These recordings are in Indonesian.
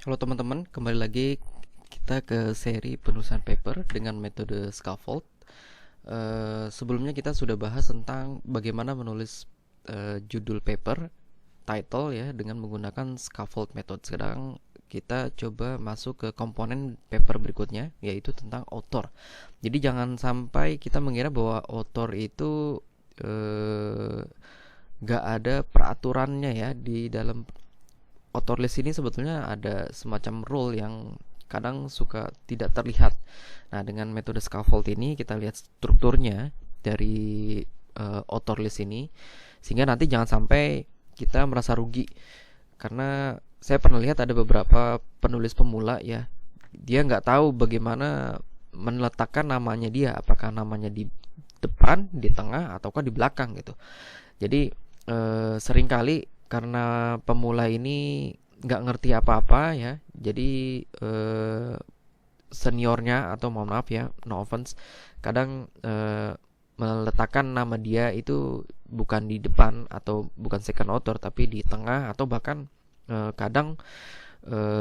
Halo teman-teman, kembali lagi kita ke seri penulisan paper dengan metode scaffold. Sebelumnya kita sudah bahas tentang bagaimana menulis judul paper, title ya, dengan menggunakan scaffold method. Sekarang kita coba masuk ke komponen paper berikutnya, yaitu tentang author. Jadi jangan sampai kita mengira bahwa author itu gak ada peraturannya ya. Di dalam author list ini sebetulnya ada semacam rule yang kadang suka tidak terlihat. Nah, dengan metode scaffold ini kita lihat strukturnya dari author list ini, sehingga nanti jangan sampai kita merasa rugi. Karena saya pernah lihat ada beberapa penulis pemula ya, dia nggak tahu bagaimana meletakkan namanya dia, apakah namanya di depan, di tengah, ataukah di belakang gitu. Jadi seringkali karena pemula ini nggak ngerti apa-apa ya, jadi seniornya atau mohon maaf ya, no offense, kadang meletakkan nama dia itu bukan di depan atau bukan second author tapi di tengah, atau bahkan kadang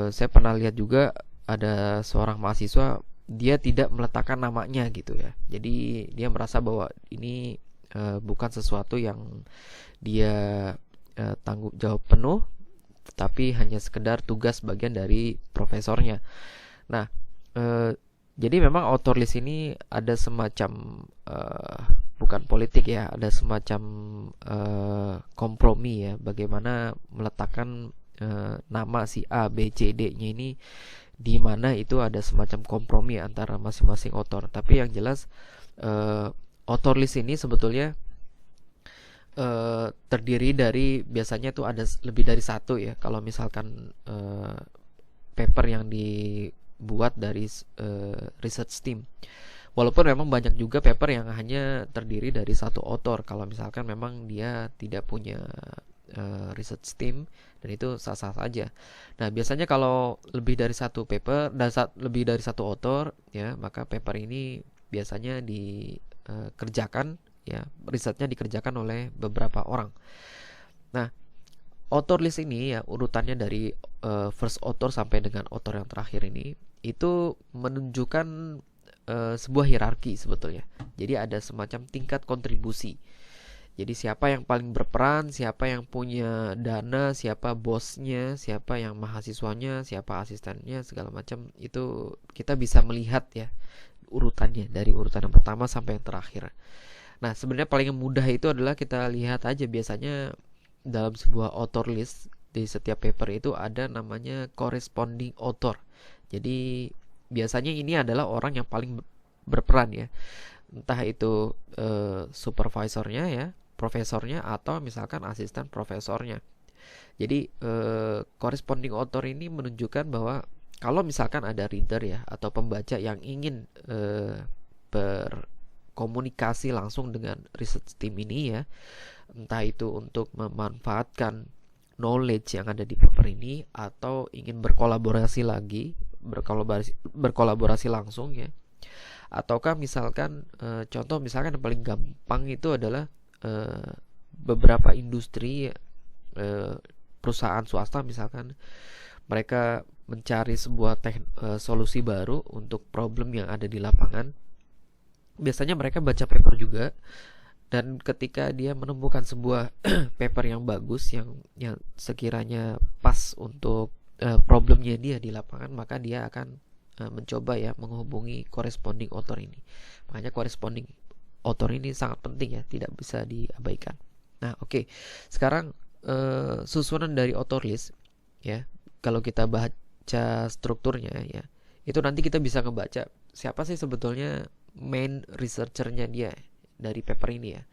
saya pernah lihat juga ada seorang mahasiswa dia tidak meletakkan namanya gitu ya. Jadi dia merasa bahwa ini bukan sesuatu yang dia tanggung jawab penuh, tapi hanya sekedar tugas bagian dari profesornya. Nah, jadi memang author list ini ada semacam bukan politik ya, ada semacam kompromi ya, bagaimana meletakkan nama si A, B, C, D-nya ini di mana, itu ada semacam kompromi antara masing-masing author. Tapi yang jelas author list ini sebetulnya terdiri dari, biasanya tuh ada lebih dari satu ya. Kalau misalkan paper yang dibuat dari research team, walaupun memang banyak juga paper yang hanya terdiri dari satu author, kalau misalkan memang dia tidak punya research team, dan itu sah-sah saja. Nah, biasanya kalau lebih dari satu paper dan lebih dari satu author ya, maka paper ini biasanya dikerjakan ya, risetnya dikerjakan oleh beberapa orang. Nah, author list ini ya, urutannya dari first author sampai dengan author yang terakhir ini, itu menunjukkan sebuah hierarki sebetulnya. Jadi ada semacam tingkat kontribusi. Jadi siapa yang paling berperan, siapa yang punya dana, siapa bosnya, siapa yang mahasiswanya, siapa asistennya, segala macam, itu kita bisa melihat ya urutannya dari urutan yang pertama sampai yang terakhir. Nah, sebenarnya paling mudah itu adalah kita lihat aja, biasanya dalam sebuah author list di setiap paper itu ada namanya corresponding author. Jadi biasanya ini adalah orang yang paling berperan ya, entah itu supervisornya ya, profesornya, atau misalkan asisten profesornya. Jadi corresponding author ini menunjukkan bahwa kalau misalkan ada reader ya atau pembaca yang ingin komunikasi langsung dengan research team ini ya, entah itu untuk memanfaatkan knowledge yang ada di paper ini, atau ingin berkolaborasi lagi, berkolaborasi langsung ya, ataukah misalkan contoh misalkan yang paling gampang itu adalah beberapa industri, perusahaan swasta misalkan, mereka mencari sebuah solusi baru untuk problem yang ada di lapangan. Biasanya mereka baca paper juga, dan ketika dia menemukan sebuah paper yang bagus, yang sekiranya pas untuk problemnya dia di lapangan, maka dia akan mencoba ya menghubungi corresponding author ini. Makanya corresponding author ini sangat penting ya, tidak bisa diabaikan. Nah, oke. Sekarang susunan dari author list ya, kalau kita baca strukturnya ya, itu nanti kita bisa ngebaca siapa sih sebetulnya main researchernya dia dari paper ini ya.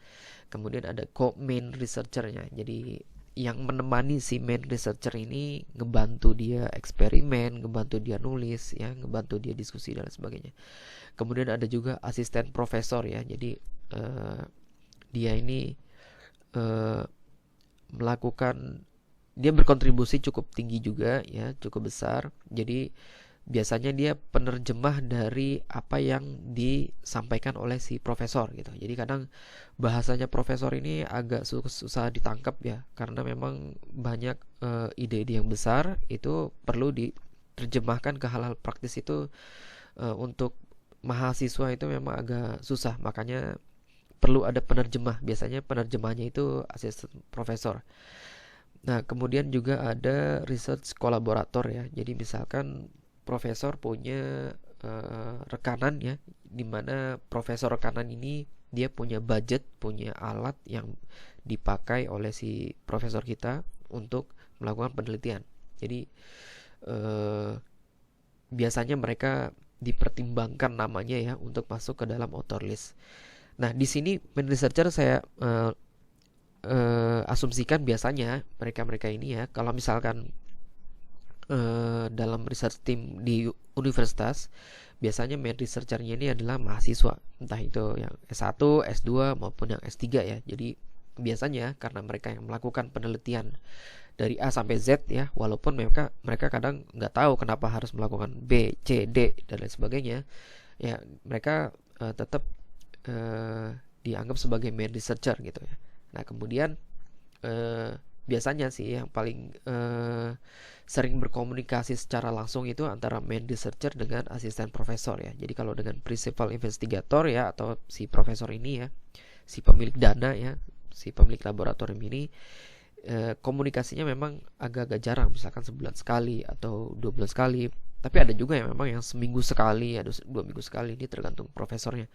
Kemudian ada co-main researchernya. Jadi yang menemani si main researcher ini, ngebantu dia eksperimen, ngebantu dia nulis ya, ngebantu dia diskusi dan sebagainya. Kemudian ada juga asisten profesor ya. Jadi dia ini dia berkontribusi cukup tinggi juga ya, cukup besar. Jadi biasanya dia penerjemah dari apa yang disampaikan oleh si profesor gitu. Jadi kadang bahasanya profesor ini agak susah ditangkap ya, karena memang banyak ide-ide yang besar itu perlu diterjemahkan ke hal-hal praktis itu untuk mahasiswa itu memang agak susah, makanya perlu ada penerjemah. Biasanya penerjemahnya itu asisten profesor. Nah, kemudian juga ada research kolaborator ya. Jadi misalkan profesor punya rekanan ya, dimana profesor rekanan ini dia punya budget, punya alat yang dipakai oleh si profesor kita untuk melakukan penelitian. Jadi eh, biasanya mereka dipertimbangkan namanya ya untuk masuk ke dalam author list. Nah, di sini main researcher saya asumsikan biasanya mereka-mereka ini ya, kalau misalkan dalam research team di universitas, biasanya main researchernya ini adalah mahasiswa, entah itu yang S1, S2 maupun yang S3 ya. Jadi biasanya karena mereka yang melakukan penelitian dari A sampai Z ya, walaupun mereka kadang nggak tahu kenapa harus melakukan B, C, D dan lain sebagainya, ya mereka tetap dianggap sebagai main researcher gitu ya. Nah, kemudian biasanya sih yang paling sering berkomunikasi secara langsung itu antara main researcher dengan asisten profesor ya. Jadi kalau dengan principal investigator ya, atau si profesor ini ya, si pemilik dana ya, si pemilik laboratorium ini, komunikasinya memang agak-agak jarang, misalkan sebulan sekali atau 2 bulan sekali. Tapi ada juga yang memang yang seminggu sekali, ada 2 minggu sekali, ini tergantung profesornya.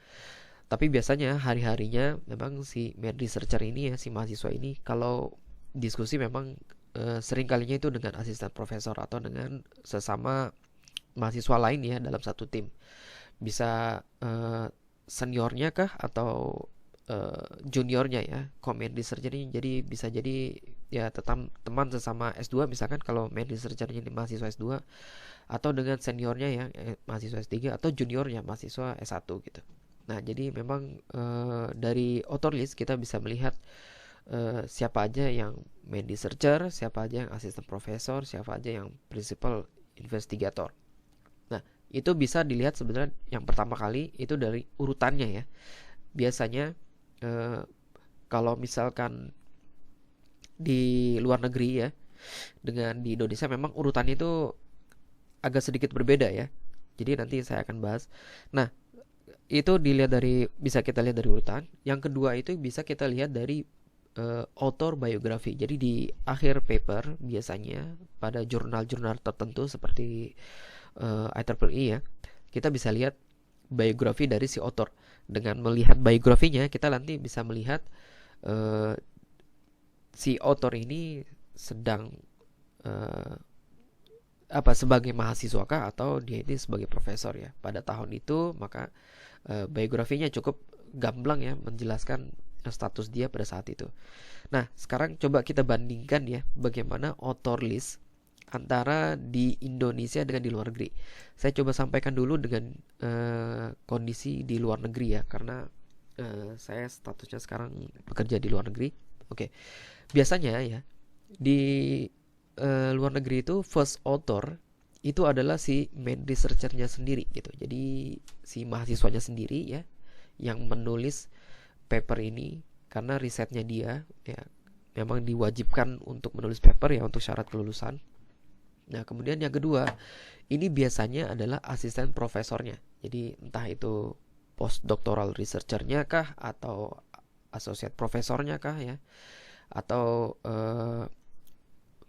Tapi biasanya hari-harinya memang si main researcher ini ya, si mahasiswa ini, kalau diskusi memang sering kalinya itu dengan asisten profesor atau dengan sesama mahasiswa lain ya dalam satu tim. Bisa seniornya kah atau juniornya ya, main researcher ini. Jadi bisa jadi ya teman sesama S2 misalkan kalau main researchernya ini mahasiswa S2, atau dengan seniornya yang mahasiswa S3, atau juniornya mahasiswa S1 gitu. Nah, jadi memang dari author list kita bisa melihat siapa aja yang main researcher, siapa aja yang asisten profesor, siapa aja yang principal investigator. Nah, itu bisa dilihat sebenarnya yang pertama kali itu dari urutannya ya. Biasanya kalau misalkan di luar negeri ya, dengan di Indonesia memang urutannya itu agak sedikit berbeda ya. Jadi nanti saya akan bahas. Nah, itu bisa kita lihat dari urutan. Yang kedua itu bisa kita lihat dari author biografi. Jadi di akhir paper biasanya pada jurnal-jurnal tertentu seperti IEEE ya, kita bisa lihat biografi dari si author. Dengan melihat biografinya, kita nanti bisa melihat si author ini sedang sebagai mahasiswa kah atau dia ini sebagai profesor ya pada tahun itu. Maka biografinya cukup gamblang ya, menjelaskan status dia pada saat itu. Nah, sekarang coba kita bandingkan ya bagaimana author list antara di Indonesia dengan di luar negeri. Saya coba sampaikan dulu dengan kondisi di luar negeri ya, karena saya statusnya sekarang bekerja di luar negeri. Oke. Biasanya ya di luar negeri itu first author itu adalah si main researchernya sendiri gitu. Jadi si mahasiswanya sendiri ya yang menulis paper ini, karena risetnya dia ya memang diwajibkan untuk menulis paper ya untuk syarat kelulusan. Nah, kemudian yang kedua, ini biasanya adalah asisten profesornya. Jadi entah itu postdoctoral researchernya kah atau associate profesornya kah ya, atau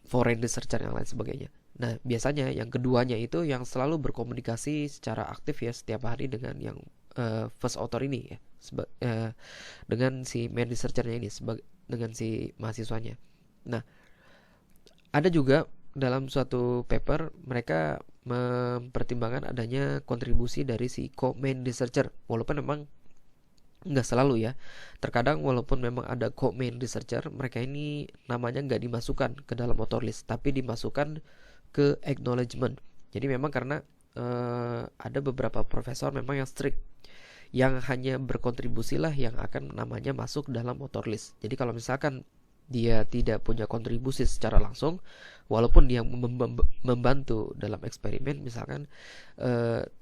foreign researcher yang lain sebagainya. Nah, biasanya yang keduanya itu yang selalu berkomunikasi secara aktif ya setiap hari dengan yang first author ini ya, dengan si main researchernya ini, dengan si mahasiswanya. Nah, ada juga dalam suatu paper mereka mempertimbangkan adanya kontribusi dari si co-main researcher, walaupun memang nggak selalu ya. Terkadang walaupun memang ada co-main researcher, mereka ini namanya nggak dimasukkan ke dalam author list, tapi dimasukkan ke acknowledgement. Jadi memang karena ada beberapa profesor memang yang strict, yang hanya berkontribusi lah yang akan namanya masuk dalam author list. Jadi kalau misalkan dia tidak punya kontribusi secara langsung, walaupun dia membantu dalam eksperimen misalkan,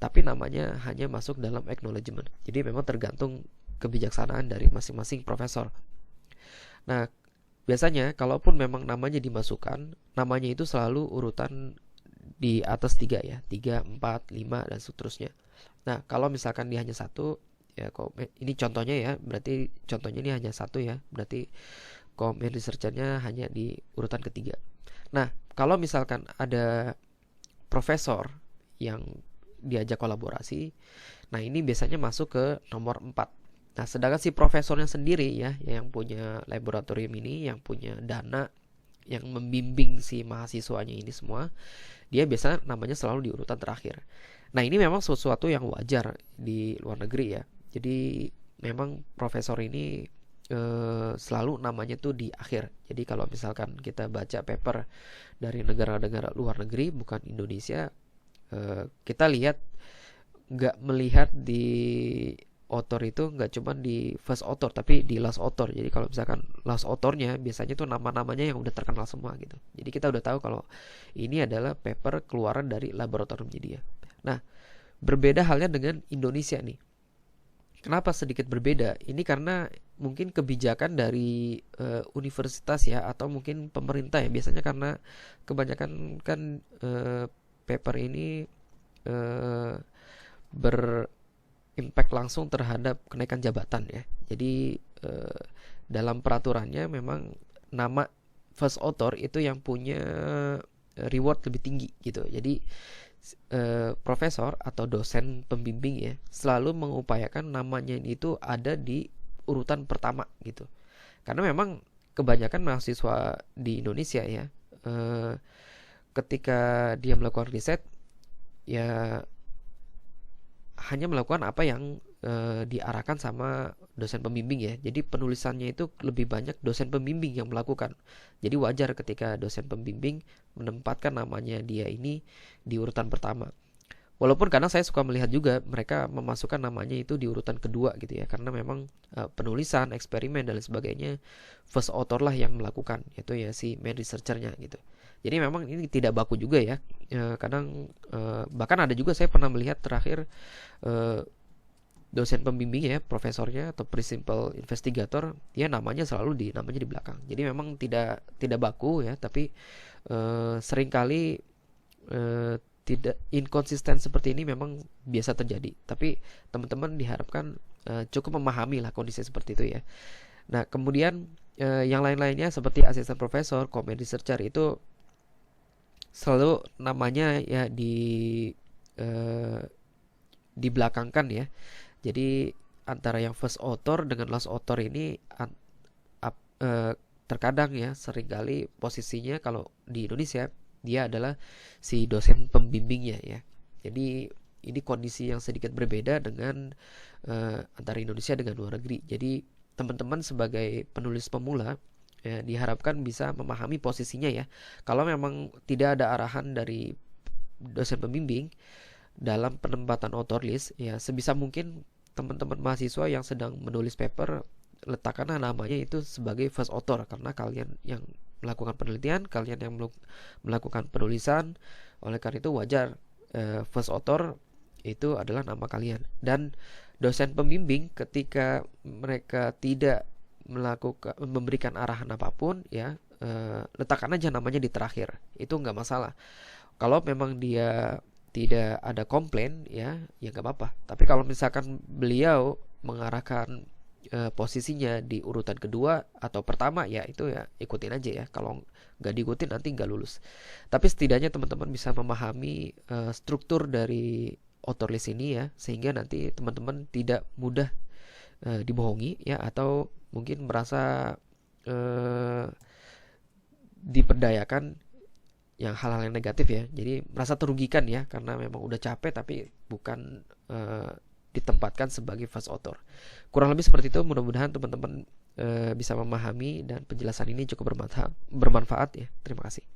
tapi namanya hanya masuk dalam acknowledgement. Jadi memang tergantung kebijaksanaan dari masing-masing profesor. Nah, biasanya kalaupun memang namanya dimasukkan, namanya itu selalu urutan di atas 3 ya, 3, 4, 5 dan seterusnya. Nah, kalau misalkan dia hanya satu ya, ini contohnya ya, berarti contohnya ini hanya satu ya, berarti comment researchernya hanya di urutan ketiga. Nah, kalau misalkan ada profesor yang diajak kolaborasi, nah ini biasanya masuk ke nomor 4. Nah, sedangkan si profesornya sendiri ya, yang punya laboratorium ini, yang punya dana, yang membimbing si mahasiswanya ini semua, dia biasanya namanya selalu di urutan terakhir. Nah, ini memang sesuatu yang wajar di luar negeri ya. Jadi memang profesor ini selalu namanya tuh di akhir. Jadi kalau misalkan kita baca paper dari negara-negara luar negeri, bukan Indonesia, kita lihat nggak melihat di author itu nggak cuma di first author tapi di last author. Jadi kalau misalkan last authornya biasanya tuh nama-namanya yang udah terkenal semua gitu. Jadi kita udah tahu kalau ini adalah paper keluaran dari laboratorium dia. Nah, berbeda halnya dengan Indonesia nih. Kenapa sedikit berbeda? Ini karena mungkin kebijakan dari universitas ya, atau mungkin pemerintah ya. Biasanya karena kebanyakan kan paper ini berimpact langsung terhadap kenaikan jabatan ya. Jadi dalam peraturannya memang nama first author itu yang punya reward lebih tinggi gitu. Jadi profesor atau dosen pembimbing ya selalu mengupayakan namanya itu ada di urutan pertama gitu. Karena memang kebanyakan mahasiswa di Indonesia ya ketika dia melakukan riset ya hanya melakukan apa yang diarahkan sama dosen pembimbing ya. Jadi penulisannya itu lebih banyak dosen pembimbing yang melakukan. Jadi wajar ketika dosen pembimbing menempatkan namanya dia ini di urutan pertama. Walaupun kadang saya suka melihat juga mereka memasukkan namanya itu di urutan kedua gitu ya. Karena memang penulisan, eksperimen dan lain sebagainya first author lah yang melakukan, yaitu ya si main researchernya gitu. Jadi memang ini tidak baku juga ya. Kadang bahkan ada juga saya pernah melihat terakhir dosen pembimbing ya, profesornya atau principal investigator, dia namanya selalu namanya di belakang. Jadi memang tidak baku ya, tapi seringkali tidak inkonsisten seperti ini memang biasa terjadi. Tapi teman-teman diharapkan cukup memahami lah kondisi seperti itu ya. Nah, kemudian yang lain-lainnya seperti asisten profesor, comment researcher itu selalu namanya ya dibelakangkan ya. Jadi antara yang first author dengan last author ini terkadang ya seringkali posisinya kalau di Indonesia dia adalah si dosen pembimbingnya ya. Jadi ini kondisi yang sedikit berbeda dengan antara Indonesia dengan luar negeri. Jadi teman-teman sebagai penulis pemula ya, diharapkan bisa memahami posisinya ya. Kalau memang tidak ada arahan dari dosen pembimbing dalam penempatan author list ya, sebisa mungkin teman-teman mahasiswa yang sedang menulis paper letakkanlah namanya itu sebagai first author, karena kalian yang melakukan penelitian, kalian yang melakukan penulisan. Oleh karena itu wajar first author itu adalah nama kalian. Dan dosen pembimbing ketika mereka tidak memberikan arahan apapun ya, letakkan aja namanya di terakhir, itu nggak masalah. Kalau memang dia tidak ada komplain ya nggak apa-apa. Tapi kalau misalkan beliau mengarahkan posisinya di urutan kedua atau pertama ya itu ya ikutin aja ya. Kalau nggak diikutin nanti nggak lulus. Tapi setidaknya teman-teman bisa memahami struktur dari author list ini ya, sehingga nanti teman-teman tidak mudah dibohongi ya, atau mungkin merasa diperdayakan yang hal-hal yang negatif ya. Jadi merasa terugikan ya, karena memang udah capek tapi bukan ditempatkan sebagai first author. Kurang lebih seperti itu. Mudah-mudahan teman-teman bisa memahami dan penjelasan ini cukup bermanfaat ya. Terima kasih.